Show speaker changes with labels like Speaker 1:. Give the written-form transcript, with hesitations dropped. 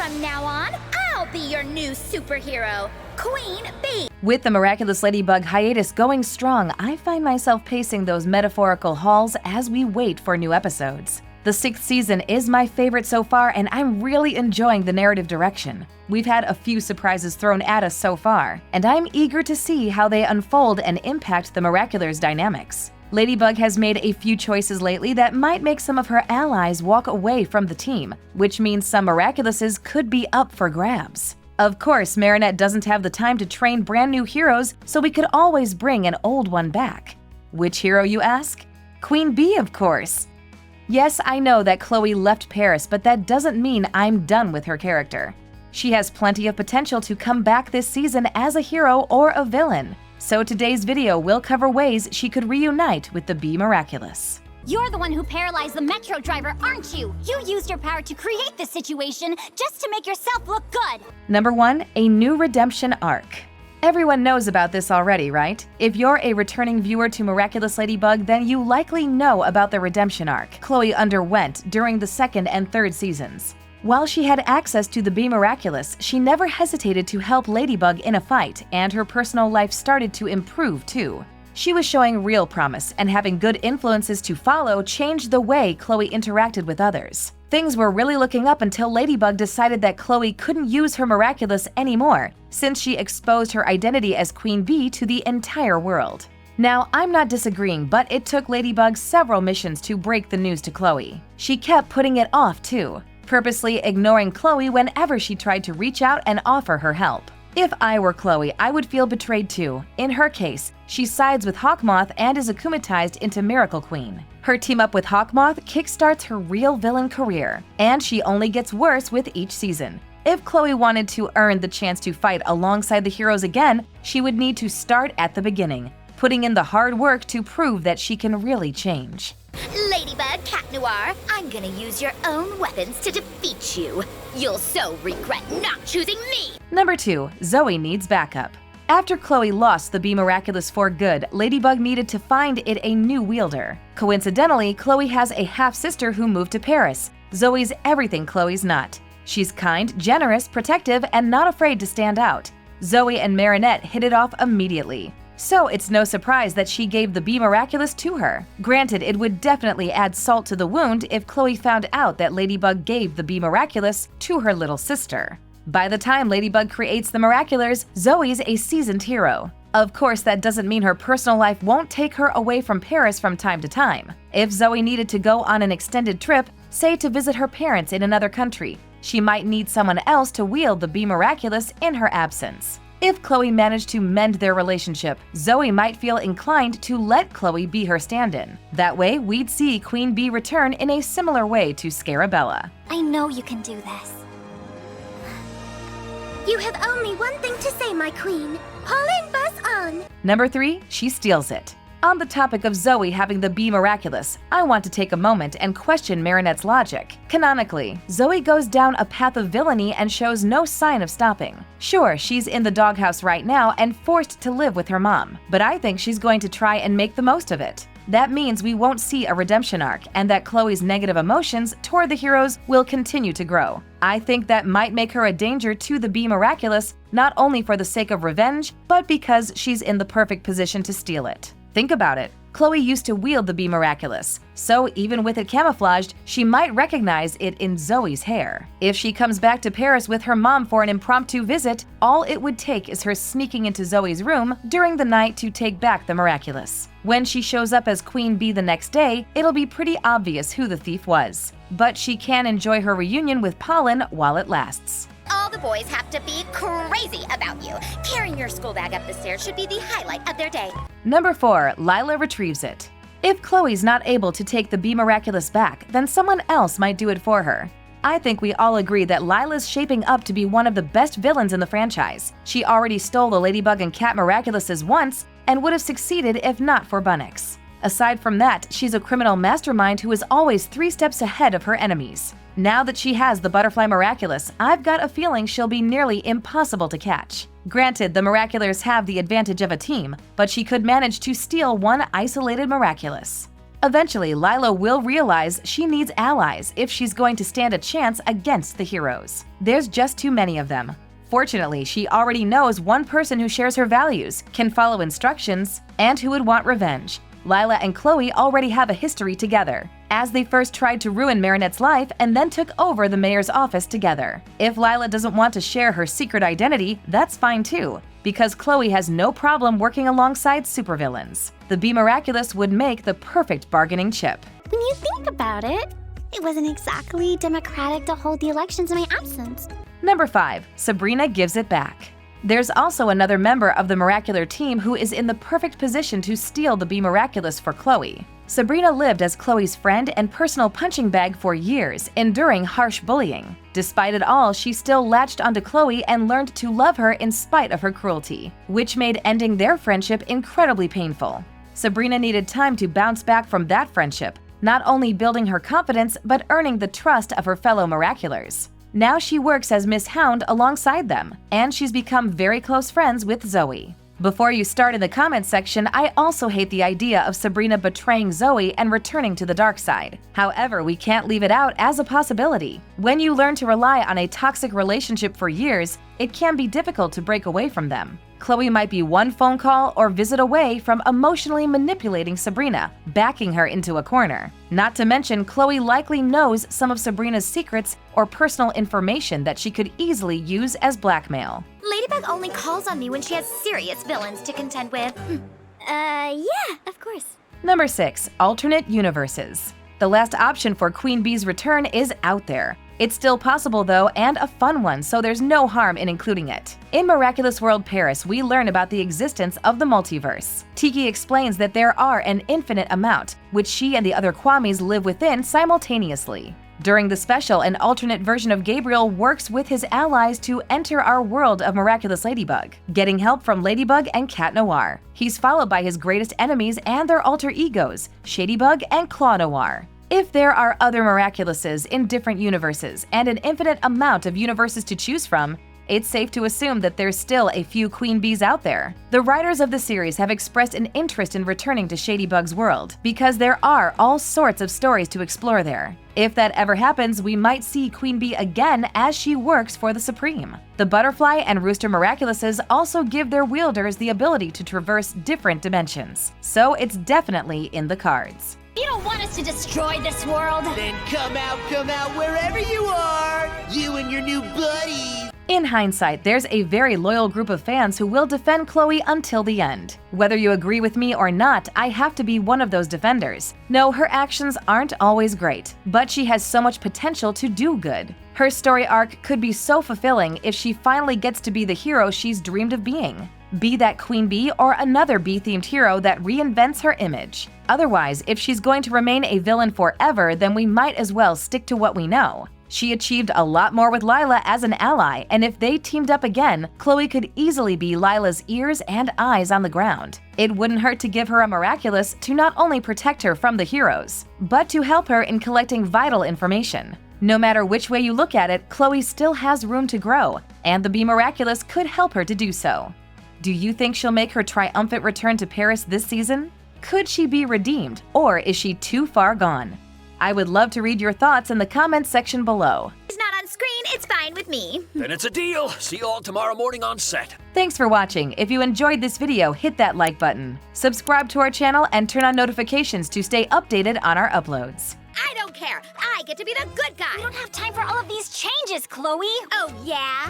Speaker 1: From now on, I'll be your new superhero, Queen Bee.
Speaker 2: With the Miraculous Ladybug hiatus going strong, I find myself pacing those metaphorical halls as we wait for new episodes. The 6th season is my favorite so far, and I'm really enjoying the narrative direction. We've had a few surprises thrown at us so far, and I'm eager to see how they unfold and impact the Miraculers' dynamics. Ladybug has made a few choices lately that might make some of her allies walk away from the team, which means some Miraculouses could be up for grabs. Of course, Marinette doesn't have the time to train brand new heroes, so we could always bring an old one back. Which hero, you ask? Queen Bee, of course. Yes, I know that Chloe left Paris, but that doesn't mean I'm done with her character. She has plenty of potential to come back this season as a hero or a villain. So today's video will cover ways she could reunite with the Bee Miraculous.
Speaker 1: You're the one who paralyzed the metro driver, aren't you? You used your power to create this situation just to make yourself look good.
Speaker 2: Number 1, a new redemption arc. Everyone knows about this already, right? If you're a returning viewer to Miraculous Ladybug, then you likely know about the redemption arc Chloe underwent during the 2nd and 3rd seasons. While she had access to the Bee Miraculous, she never hesitated to help Ladybug in a fight, and her personal life started to improve too. She was showing real promise, and having good influences to follow changed the way Chloe interacted with others. Things were really looking up until Ladybug decided that Chloe couldn't use her Miraculous anymore, since she exposed her identity as Queen Bee to the entire world. Now, I'm not disagreeing, but it took Ladybug several missions to break the news to Chloe. She kept putting it off too, purposely ignoring Chloe whenever she tried to reach out and offer her help. If I were Chloe, I would feel betrayed too. In her case, she sides with Hawkmoth and is akumatized into Miracle Queen. Her team up with Hawkmoth kickstarts her real villain career, and she only gets worse with each season. If Chloe wanted to earn the chance to fight alongside the heroes again, she would need to start at the beginning, putting in the hard work to prove that she can really change.
Speaker 1: Ladybug, Cat Noir, I'm gonna use your own weapons to defeat you. You'll so regret not choosing me!
Speaker 2: Number 2, Zoe needs backup. After Chloe lost the Bee Miraculous for good, Ladybug needed to find it a new wielder. Coincidentally, Chloe has a half-sister who moved to Paris. Zoe's everything Chloe's not. She's kind, generous, protective, and not afraid to stand out. Zoe and Marinette hit it off immediately. So it's no surprise that she gave the Bee Miraculous to her. Granted, it would definitely add salt to the wound if Chloe found out that Ladybug gave the Bee Miraculous to her little sister. By the time Ladybug creates the Miraculers, Zoe's a seasoned hero. Of course, that doesn't mean her personal life won't take her away from Paris from time to time. If Zoe needed to go on an extended trip, say to visit her parents in another country, she might need someone else to wield the Bee Miraculous in her absence. If Chloe managed to mend their relationship, Zoe might feel inclined to let Chloe be her stand-in. That way, we'd see Queen Bee return in a similar way to Scarabella.
Speaker 1: I know you can do this. You have only one thing to say, my queen. Haul in, buzz on!
Speaker 2: Number 3, she steals it. On the topic of Zoe having the Bee Miraculous, I want to take a moment and question Marinette's logic. Canonically, Zoe goes down a path of villainy and shows no sign of stopping. Sure, she's in the doghouse right now and forced to live with her mom, but I think she's going to try and make the most of it. That means we won't see a redemption arc, and that Chloe's negative emotions toward the heroes will continue to grow. I think that might make her a danger to the Bee Miraculous, not only for the sake of revenge, but because she's in the perfect position to steal it. Think about it. Chloe used to wield the Bee Miraculous, so even with it camouflaged, she might recognize it in Zoe's hair. If she comes back to Paris with her mom for an impromptu visit, all it would take is her sneaking into Zoe's room during the night to take back the Miraculous. When she shows up as Queen Bee the next day, it'll be pretty obvious who the thief was. But she can enjoy her reunion with Pollen while it lasts.
Speaker 1: All the boys have to be crazy about you. Carrying your school bag up the stairs should be the highlight of their day.
Speaker 2: Number 4, Lila retrieves it. If Chloe's not able to take the Bee Miraculous back, then someone else might do it for her. I think we all agree that Lila's shaping up to be one of the best villains in the franchise. She already stole the Ladybug and Cat Miraculouses once, and would have succeeded if not for Bunnix. Aside from that, she's a criminal mastermind who is always 3 steps ahead of her enemies. Now that she has the Butterfly Miraculous, I've got a feeling she'll be nearly impossible to catch. Granted, the Miraculers have the advantage of a team, but she could manage to steal one isolated Miraculous. Eventually, Lila will realize she needs allies if she's going to stand a chance against the heroes. There's just too many of them. Fortunately, she already knows one person who shares her values, can follow instructions, and who would want revenge. Lila and Chloe already have a history together, as they first tried to ruin Marinette's life and then took over the mayor's office together. If Lila doesn't want to share her secret identity, that's fine too, because Chloe has no problem working alongside supervillains. The Bee Miraculous would make the perfect bargaining chip.
Speaker 3: When you think about it, it wasn't exactly democratic to hold the elections in my absence.
Speaker 2: Number 5. Sabrina gives it back. There's also another member of the Miracular team who is in the perfect position to steal the Bee Miraculous for Chloe. Sabrina lived as Chloe's friend and personal punching bag for years, enduring harsh bullying. Despite it all, she still latched onto Chloe and learned to love her in spite of her cruelty, which made ending their friendship incredibly painful. Sabrina needed time to bounce back from that friendship, not only building her confidence but earning the trust of her fellow Miraculers. Now she works as Miss Hound alongside them, and she's become very close friends with Zoe. Before you start in the comments section, I also hate the idea of Sabrina betraying Zoe and returning to the dark side. However, we can't leave it out as a possibility. When you learn to rely on a toxic relationship for years, it can be difficult to break away from them. Chloe might be one phone call or visit away from emotionally manipulating Sabrina, backing her into a corner. Not to mention, Chloe likely knows some of Sabrina's secrets or personal information that she could easily use as blackmail.
Speaker 1: Ladybug only calls on me when she has serious villains to contend with.
Speaker 3: Yeah, of course.
Speaker 2: Number 6. Alternate universes. The last option for Queen Bee's return is out there. It's still possible though, and a fun one, so there's no harm in including it. In Miraculous World Paris, we learn about the existence of the multiverse. Tiki explains that there are an infinite amount, which she and the other Kwamis live within simultaneously. During the special, an alternate version of Gabriel works with his allies to enter our world of Miraculous Ladybug, getting help from Ladybug and Cat Noir. He's followed by his greatest enemies and their alter egos, Shadybug and Claw Noir. If there are other Miraculouses in different universes and an infinite amount of universes to choose from, it's safe to assume that there's still a few Queen Bees out there. The writers of the series have expressed an interest in returning to Shadybug's world because there are all sorts of stories to explore there. If that ever happens, we might see Queen Bee again as she works for the Supreme. The Butterfly and Rooster Miraculouses also give their wielders the ability to traverse different dimensions, so it's definitely in the cards.
Speaker 1: You don't want us to destroy this world?
Speaker 4: Then come out wherever you are, you and your new buddies.
Speaker 2: In hindsight, there's a very loyal group of fans who will defend Chloe until the end. Whether you agree with me or not, I have to be one of those defenders. No, her actions aren't always great, but she has so much potential to do good. Her story arc could be so fulfilling if she finally gets to be the hero she's dreamed of being. Be that Queen Bee or another bee-themed hero that reinvents her image. Otherwise, if she's going to remain a villain forever, then we might as well stick to what we know. She achieved a lot more with Lila as an ally, and if they teamed up again, Chloe could easily be Lila's ears and eyes on the ground. It wouldn't hurt to give her a Miraculous to not only protect her from the heroes, but to help her in collecting vital information. No matter which way you look at it, Chloe still has room to grow, and the Bee Miraculous could help her to do so. Do you think she'll make her triumphant return to Paris this season? Could she be redeemed, or is she too far gone? I would love to read your thoughts in the comments section below.
Speaker 1: It's not on screen, it's fine with me.
Speaker 4: Then it's a deal. See you all tomorrow morning on set.
Speaker 2: Thanks for watching. If you enjoyed this video, hit that like button. Subscribe to our channel and turn on notifications to stay updated on our uploads.
Speaker 1: I don't care. I get to be the good guy.
Speaker 3: We don't have time for all of these changes, Chloe.
Speaker 1: Oh, yeah?